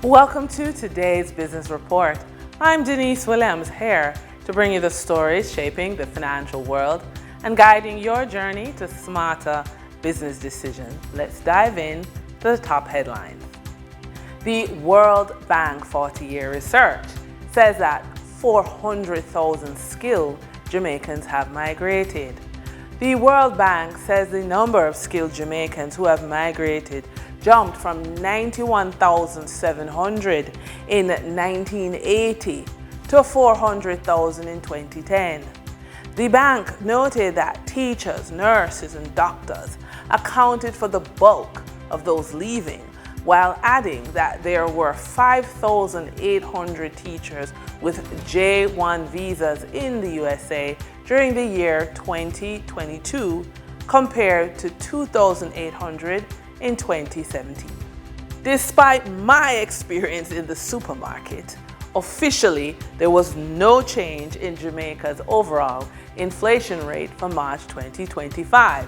Welcome to today's Business Report. I'm Denise Williams here to bring you the stories shaping the financial world and guiding your journey to smarter business decisions. Let's dive in to the top headlines. The World Bank 40-year research says that 400,000 skilled Jamaicans have migrated. The World Bank says the number of skilled Jamaicans who have migrated jumped from 91,700 in 1980 to 400,000 in 2010. The bank noted that teachers, nurses, and doctors accounted for the bulk of those leaving, while adding that there were 5,800 teachers with J-1 visas in the USA during the year 2022 compared to 2,800 in 2017. Despite my experience in the supermarket, officially there was no change in Jamaica's overall inflation rate for March 2025,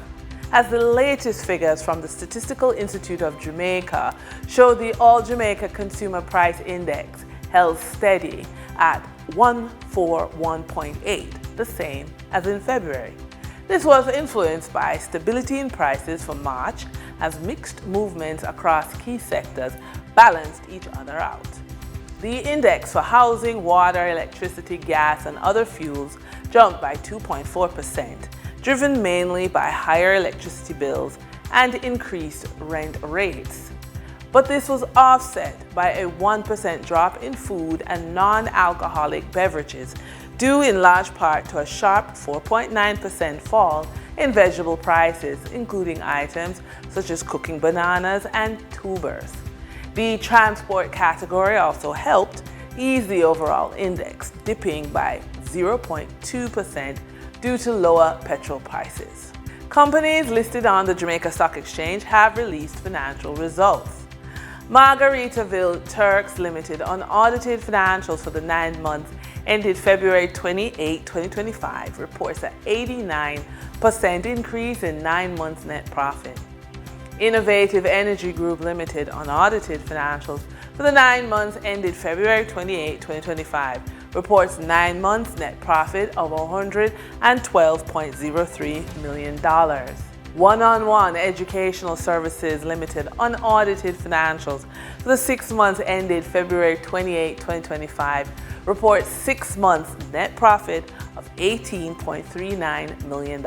as the latest figures from the Statistical Institute of Jamaica show the All Jamaica Consumer Price Index held steady at 141.8, the same as in February. This was influenced by stability in prices for March, as mixed movements across key sectors balanced each other out. The index for housing, water, electricity, gas, and other fuels jumped by 2.4%, driven mainly by higher electricity bills and increased rent rates. But this was offset by a 1% drop in food and non-alcoholic beverages, due in large part to a sharp 4.9% fall in vegetable prices, including items such as cooking bananas and tubers. The transport category also helped ease the overall index, dipping by 0.2% due to lower petrol prices. Companies listed on the Jamaica Stock Exchange have released financial results. Margaritaville Turks Limited unaudited financials for the 9 months ended February 28, 2025, reports an 89% increase in 9 months net profit. Innovative Energy Group Limited unaudited financials for the 9 months ended February 28, 2025, reports 9 months net profit of $112.03 million. One-on-One Educational Services Limited unaudited financials for the 6 months ended February 28, 2025, reports 6 months net profit of $18.39 million.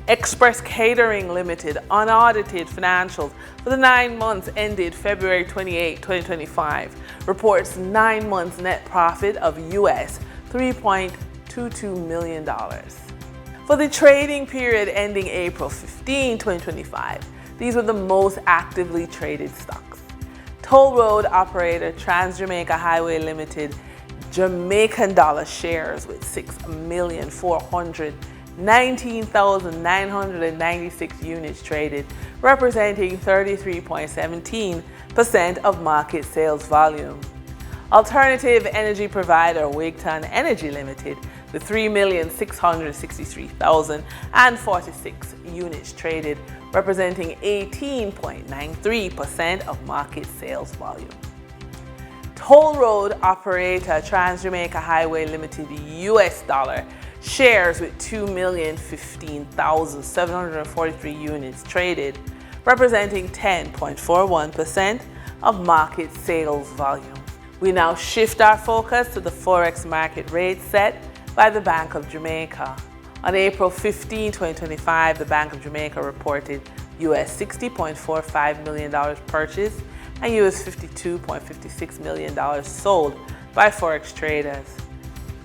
Express Catering Limited unaudited financials for the 9 months ended February 28, 2025, reports 9 months net profit of US $3.22 million. For the trading period ending April 15, 2025, these were the most actively traded stocks. Toll road operator Trans-Jamaica Highway Limited Jamaican dollar shares with 6,419,996 units traded, representing 33.17% of market sales volume. Alternative energy provider Wigton Energy Limited with 3,663,046 units traded, representing 18.93% of market sales volume. Toll road operator Trans-Jamaica Highway Limited US dollar shares with 2,015,743 units traded, representing 10.41% of market sales volume. We now shift our focus to the Forex market rate set by the Bank of Jamaica. On April 15, 2025, the Bank of Jamaica reported US $60.45 million purchased and US $52.56 million sold by Forex traders.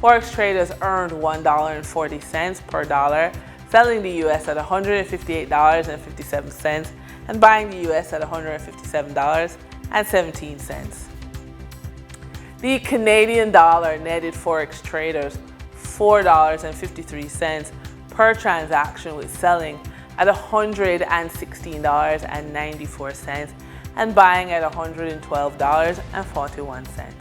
Forex traders earned $1.40 per dollar, selling the US at $158.57 and buying the US at $157.17. The Canadian dollar netted Forex traders $4.53 per transaction, with selling at $116.94 and buying at $112.41.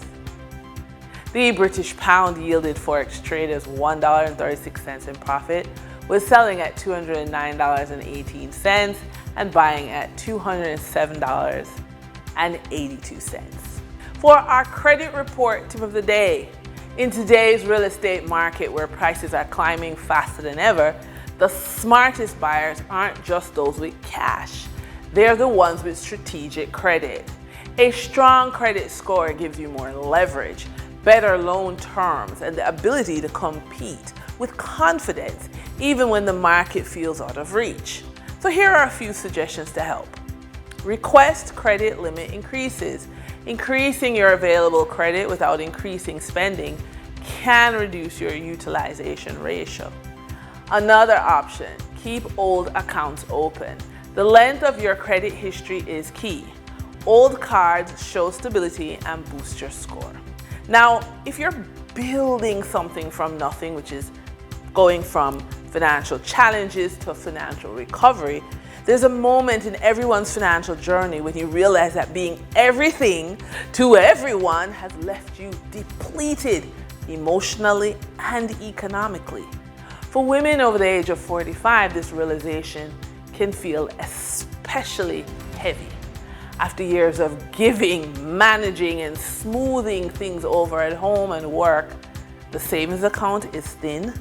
The British pound yielded Forex traders $1.36 in profit, with selling at $209.18 and buying at $207.00. For our credit report tip of the day, in today's real estate market where prices are climbing faster than ever, the smartest buyers aren't just those with cash. They're the ones with strategic credit. A strong credit score gives you more leverage, better loan terms, and the ability to compete with confidence even when the market feels out of reach. So here are a few suggestions to help. Request credit limit increases. Increasing your available credit without increasing spending can reduce your utilization ratio. Another option, keep old accounts open. The length of your credit history is key. Old cards show stability and boost your score. Now, if you're building something from nothing, which is going from financial challenges to financial recovery, there's a moment in everyone's financial journey when you realize that being everything to everyone has left you depleted emotionally and economically. For women over the age of 45, this realization can feel especially heavy. After years of giving, managing, and smoothing things over at home and work, the savings account is thin,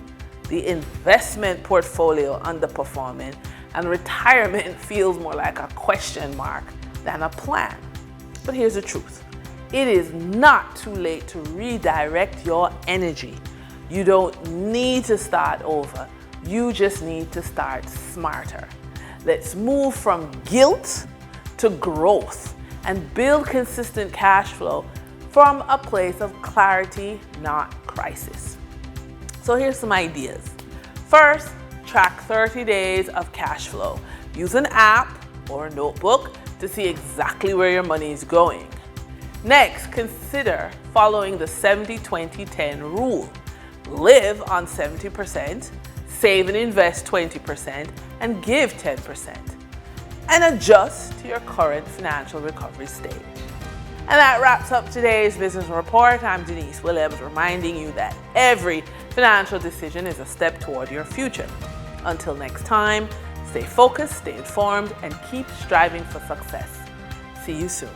the investment portfolio underperforming, and retirement feels more like a question mark than a plan. But here's the truth. It is not too late to redirect your energy. You don't need to start over. You just need to start smarter. Let's move from guilt to growth and build consistent cash flow from a place of clarity, not crisis. So here's some ideas. First, track 30 days of cash flow. Use an app or a notebook to see exactly where your money is going. Next, consider following the 70-20-10 rule. Live on 70%, save and invest 20%, and give 10%. And adjust to your current financial recovery stage. And that wraps up today's business report. I'm Denise Williams, reminding you that every financial decision is a step toward your future. Until next time, stay focused, stay informed, and keep striving for success. See you soon.